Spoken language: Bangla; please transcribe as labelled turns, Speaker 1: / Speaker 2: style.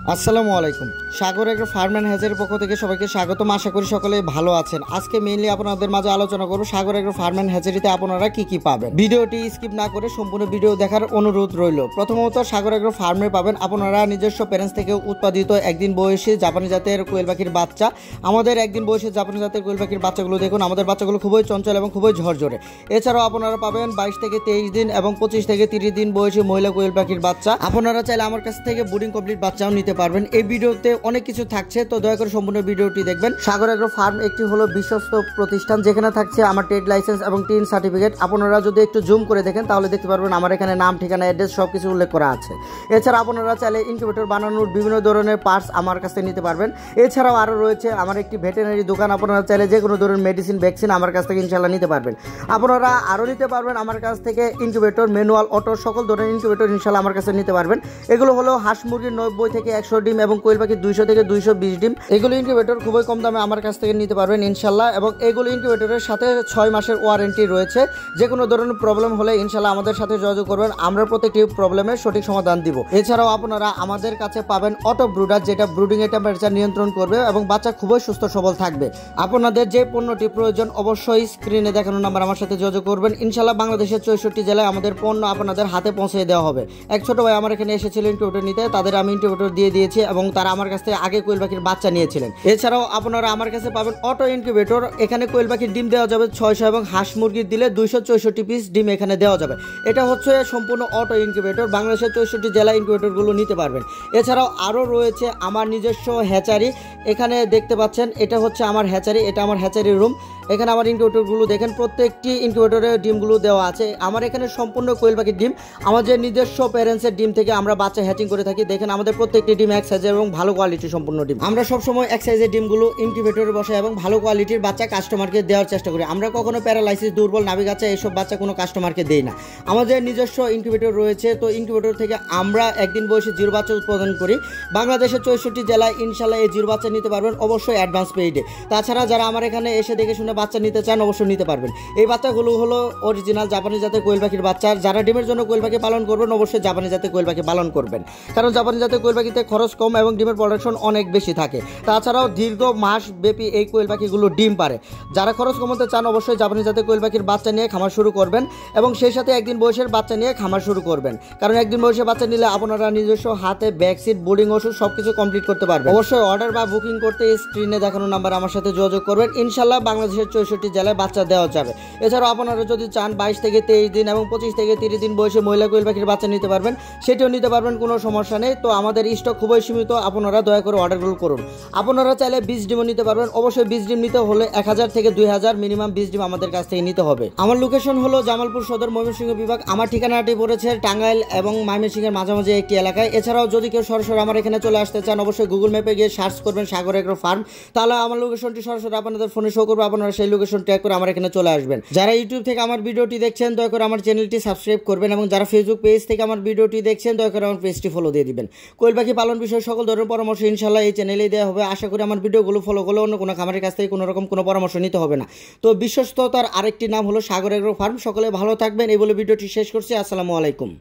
Speaker 1: আসসালামু আলাইকুম। সাগর এগ্রো ফার্ম অ্যান্ড হ্যাচের পক্ষ থেকে সবাইকে স্বাগতম। আশা করি সকলে ভালো আছেন। আজকে মেইনলি আপনাদের মাঝে আলোচনা করব সাগর এগ্রো ফার্ম অ্যান্ড হ্যাচারিতে আপনারা কি কি পাবেন। ভিডিওটি স্কিপ না করে সম্পূর্ণ ভিডিও দেখার অনুরোধ রইল। প্রথমত সাগর এগ্রো ফার্মে পাবেন আপনারা নিজস্ব প্যারেন্টস থেকে উৎপাদিত একদিন বয়সী জাপানি জাতের কোয়েল পাখির বাচ্চা। আমাদের একদিন বয়সী জাপানি জাতের কোয়েল পাখির বাচ্চাগুলো দেখুন, আমাদের বাচ্চাগুলো খুবই চঞ্চল এবং খুবই ঝরঝরে। এছাড়াও আপনারা পাবেন 22 থেকে 23 দিন এবং 25 থেকে 30 দিন বয়সী মহিলা কোয়েল পাখির বাচ্চা। আপনারা চাইলে আমার কাছ থেকে বুডিং কমপ্লিট বাচ্চাও নিতে পারবেন। এই ভিডিওতে অনেক কিছু থাকছে, তো দয়া করে সম্পূর্ণ ভিডিওটি দেখবেন। সাগর এগ্রো ফার্ম একটি হলো বিশ্বস্ত প্রতিষ্ঠান, যেখানে থাকছে আমার ট্রেড লাইসেন্স এবং টিন সার্টিফিকেট। আপনারা যদি একটু জুম করে দেখেন তাহলে দেখতে পারবেন আমার এখানে নাম, ঠিকানা, অ্যাড্রেস সবকিছু উল্লেখ করা আছে। এছাড়া আপনারা চাইলে ইনকিউবেটর বানানোর বিভিন্ন ধরনের পার্টস আমার কাছে নিতে পারবেন। এছাড়াও আরও রয়েছে আমার একটি ভেটেরিনারি দোকান। আপনারা চাইলে যে কোনো ধরনের মেডিসিন, ভ্যাকসিন আমার কাছ থেকে ইনশাল্লাহ নিতে পারবেন। আপনারা আরও নিতে পারবেন আমার কাছ থেকে ইনকিউবেটর, ম্যানুয়াল, অটো, সকল ধরনের ইনকিউবেটর ইনশাল্লাহ আমার কাছে নিতে পারবেন। এগুলো হলো হাঁস মুরগির 90 থেকে 100 ডিম এবং কোয়েল পাখির 200 থেকে 220 ডিম। এগুলো ইনকিউবেটর খুবই কম দামে আমার কাছ থেকে নিতে পারবেন ইনশাল্লাহ। এবং এগুলো ইনকিউবেটরের সাথে 6 মাসের ওয়ারেন্টি রয়েছে। যে কোনো ধরনের প্রবলেম হলে ইনশাল্লাহ আমাদের সাথে যোগাযোগ করবেন, আমরা প্রত্যেকটি প্রবলেমের সঠিক সমাধান দিব। এছাড়াও আপনারা আমাদের কাছে পাবেন অটো ব্রুডার, যেটা ব্রুডিং এর টেম্পারেচার নিয়ন্ত্রণ করবে এবং বাচ্চা খুবই সুস্থ সবল থাকবে। আপনাদের যে পণ্যটি প্রয়োজন অবশ্যই স্ক্রিনে দেখানো নাম্বার আমার সাথে যোগাযোগ করবেন। ইনশাল্লাহ বাংলাদেশের 64 জেলায় আমাদের পণ্য আপনাদের হাতে পৌঁছে দেওয়া হবে। এক ছোট ভাই আমার এখানে এসেছিল ইনকিউবেটর নিতে, তাদের আমি ইনকিউবেটর দিয়ে দিয়েছি এবং তারা আমার কাছ থেকে আগে কোয়েল পাখির বাচ্চা নিয়েছিলেন। এছাড়াও আপনারা আমার কাছে পাবেন অটো ইনকিউবেটর। এখানে কোয়েল পাখির ডিম দেওয়া যাবে 600 এবং হাঁস মুরগির দিলে 264 পিস ডিম এখানে দেওয়া যাবে। এটা হচ্ছে সম্পূর্ণ অটো ইনকিউবেটর। বাংলাদেশের 64 জেলা ইনকিউবেটরগুলো নিতে পারবেন। এছাড়াও আরও রয়েছে আমার নিজস্ব হ্যাচারি। এখানে দেখতে পাচ্ছেন এটা হচ্ছে আমার হ্যাচারি, এটা আমার হ্যাচারি রুম। এখানে আমার ইনকিউবেটরগুলো দেখেন, প্রত্যেকটি ইনকিউবেটরে ডিমগুলো দেওয়া আছে। আমার এখানে সম্পূর্ণ কোয়েল পাখির ডিম, আমাদের নিজস্ব প্যারেন্টসের ডিম থেকে আমরা বাচ্চা হ্যাচিং করে থাকি। দেখেন আমাদের প্রত্যেকটি ডিম এক সাইজের এবং ভালো কোয়ালিটির সম্পূর্ণ ডিম। আমরা সবসময় এক সাইজের ডিমগুলো ইনকিউবেটরে বসে এবং ভালো কোয়ালিটির বাচ্চা কাস্টমারকে দেওয়ার চেষ্টা করি। আমরা কখনো প্যারালাইসিস, দুর্বল, নাভি গাছা এইসব বাচ্চা কোনো কাস্টমারকে দেই না। আমাদের নিজস্ব ইনকিউবেটর রয়েছে, তো ইনকিউবেটর থেকে আমরা একদিন বয়সে জিরো বাচ্চা উৎপাদন করি। বাংলাদেশের 64 জেলায় ইনশাল্লাহ এই জিরো বাচ্চা নিতে পারবেন অবশ্যই অ্যাডভান্স পেইডে। তাছাড়া যারা আমার এখানে এসে দেখে শুনে বাচ্চা নিতে চান অবশ্যই নিতে পারবেন। এই বাচ্চাগুলো হলো অরিজিনাল জাপানি জাতের কোয়েল পাখির বাচ্চা। যারা ডিমের জন্য কোয়েল পাখি পালন করবেন অবশ্যই জাপানি জাতের কোয়েল পাখি পালন করবেন, কারণ জাপানি জাতের কোয়েল পাখিতে খরচ কম এবং ডিমের প্রোডাকশন অনেক বেশি থাকে। তাছাড়াও দীর্ঘ মাস ব্যাপী এই কোয়েল পাখিগুলো ডিম পারে। যারা খরচ কমাতে চান অবশ্যই জাপানি জাতের কোয়েল পাখির বাচ্চা নিয়ে খামার শুরু করবেন এবং সেই সাথে একদিন বয়সের বাচ্চা নিয়ে খামার শুরু করবেন, কারণ একদিন বয়সের বাচ্চা নিলে আপনারা নিজস্ব হাতে ভ্যাকসিন, বোর্ডিং, ওষুধ সবকিছু কমপ্লিট করতে পারবেন। অবশ্যই অর্ডার বা বুকিং করতে স্ক্রিনে দেখানো নাম্বার আমার সাথে যোগাযোগ করবেন। ইনশাল্লাহ বাংলাদেশের 64 জেলায় বাচ্চা দেওয়া যাবে। এছাড়াও আপনারা যদি চান 22 থেকে 23 দিন এবং 25 থেকে 30 দিন বয়সে মহিলা কোয়েল পাখির বাচ্চা নিতে পারবেন, সেটিও নিতে পারবেন, কোনো সমস্যা নেই। তো আমাদের স্টক খুবই সীমিত, আপনারা দয়া করে অর্ডারগুলো করুন। আপনারা চাইলে 20 ডিমও নিতে পারবেন। অবশ্যই 20 ডিম নিতে হলে 1000 থেকে 2000 মিনিমাম 20 ডিম আমাদের কাছ থেকে নিতে হবে। আমার লোকেশন হলো জামালপুর সদর, ময়মনসিংহ বিভাগ। আমার ঠিকানাটি পড়েছে টাঙ্গাইল এবং ময়মনসিংহের মাঝামাঝি একটি এলাকায়। এছাড়াও যদি কেউ সরাসরি আমার এখানে চলে আসতে চান অবশ্যই গুগল ম্যাপে গিয়ে সার্চ করবেন সাগর এগ্রো ফার্ম, তাহলে আমার লোকেশনটি সরাসরি আপনাদের ফোনে শো করবে। আপনারা সেই লোকেশন ট্র্যাক করে আমার এখানে চলে আসবেন। যারা ইউটিউব থেকে আমার ভিডিওটি দেখছেন দয়া করে আমার চ্যানেলটি সাবস্ক্রাইব করবেন এবং যারা ফেসবুক পেজ থেকে আমার ভিডিওটি দেখছেন দয়া করে আমার পেজটি ফলো দিয়ে দিবেন। কোয়েল পাখি পালন বিষয়ে সকল ধরনের পরামর্শ ইনশাল্লাহ এই চ্যানেলেই দেওয়া হবে। আশা করি আমার ভিডিওগুলো ফলো করলে অন্য কোনো খামারের কাছ থেকে কোনো রকম কোনো পরামর্শ নিতে হবে না। তো বিশ্বস্ততার আরেকটি নাম হলো সাগর এগ্রো ফার্ম। সকলে ভালো থাকবেন এই বলে ভিডিওটি শেষ করছি। আসসালামু আলাইকুম।